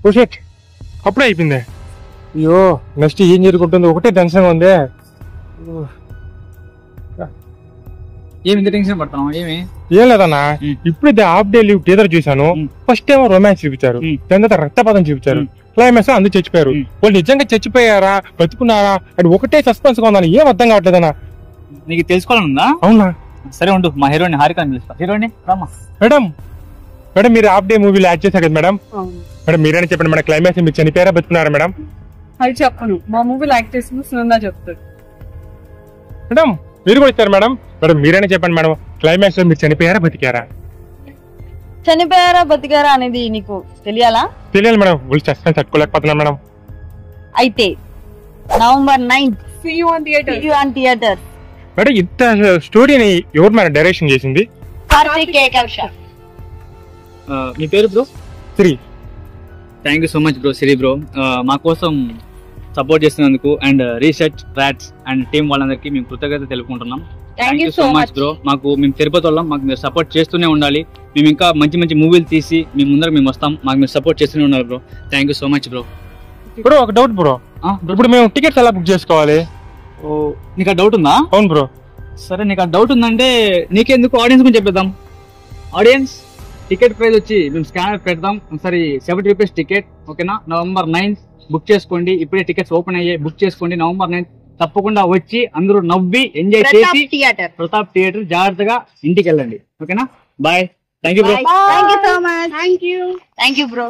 ఓ shut, అప్పుడే అయిపోయింది. అయ్యో నెక్స్ట్ ఏం జరుగుతుందో ఒకటే టెన్షన్ ఉంది. ఏమి ఇంత టెన్షన్ పడతాం? ఏం లేదన్నా, ఇప్పుడే హాఫ్ డే లీవ్ టీజర్ చూసాను. ఫస్ట్ ఏమో రొమాన్స్ చూపించారు, దాని తర్వాత రక్తపాతం చూపించారు, క్లైమాక్స్ అందరూ చచ్చిపోయారు. వాళ్ళు నిజంగా చచ్చిపోయారా బతుకున్నారా అది ఒకటే సస్పెన్స్ గా ఉందని ఏం అర్థం కావట్లేదన్నా. నీకు తెలుసుకోవాలనుందా? అవునా, సరే ఉండు, మా హీరోయిన్ హారిక పిలుస్తా. హీరోయిన్ రామా. మేడం మేడం మీరు హాఫ్ డే మూవీలో యాడ్ చేశారు కదా మేడం. మేడం మీరైనా చెప్పండి మేడం, క్లైమాక్స్ మీరు చనిపోయారా బతుకున్నారా మేడం? అది చెప్పను, మా మూవీలో యాక్ట్ చేసిన సునంద చెప్తాడు. మేడం మీరు కూడా ఇచ్చారు మేడం. మేడం మీరైనా చెప్పండి మేడం, క్లైమాక్స్ లో మీరు చనిపోయారా బతికారా? చనిపోయారా బతికారా అనేది నీకు తెలియాలా? తెలియాలి మేడం, వాళ్ళు సస్పెన్స్ తట్టుకోలేకపోతున్నా మేడం. అయితే November 9th See you on theater. Madam ఇంత స్టోరీని ఎవరు మేడం డైరెక్షన్ చేసింది? కార్తిక్ ఏకర్ష. మీ పేరు bro? Sri. Thank you so much bro, Siri bro. మా కోసం సపోర్ట్ చేస్తున్నందుకు and research rats and team వాళ్ళందరికీ మేము కృతజ్ఞత తెలుపుకుంటున్నాం. Thank you so much bro. మేము తిరుపతి వాళ్ళం, మాకు మీరు సపోర్ట్ చేస్తూనే ఉండాలి. మేము ఇంకా మంచి మంచి మూవీలు తీసి మీ ముందర మేము వస్తాం, మాకు మీరు సపోర్ట్ చేస్తూనే ఉండాలి bro. Thank you so much bro. Bro ఒక డౌట్ బ్రో, ఇప్పుడు మేము టికెట్స్ ఎలా బుక్ చేసుకోవాలి? నీకు ఆ డౌట్ ఉందా? అవును బ్రో. సరే నీకు ఆ డౌట్ ఉందంటే నీకెందుకు ఆడియన్స్ గురించి చెప్పేద్దాం. ఆడియన్స్ టికెట్ ప్రైస్ వచ్చి మేము స్కానర్ పెడదాం. ఒకసారి 70 రూపీస్ టికెట్, ఓకేనా? November 9th బుక్ చేసుకోండి. ఇప్పుడే టికెట్స్ ఓపెన్ అయ్యాయి, బుక్ చేసుకోండి. November 9th తప్పకుండా వచ్చి అందరూ నవ్వి ఎంజాయ్ చేసి ప్రతాప్ థియేటర్ జాగ్రత్తగా ఇంటికి వెళ్ళండి, ఓకేనా? Bye. Thank you bro. Thank you so much. Thank you bro.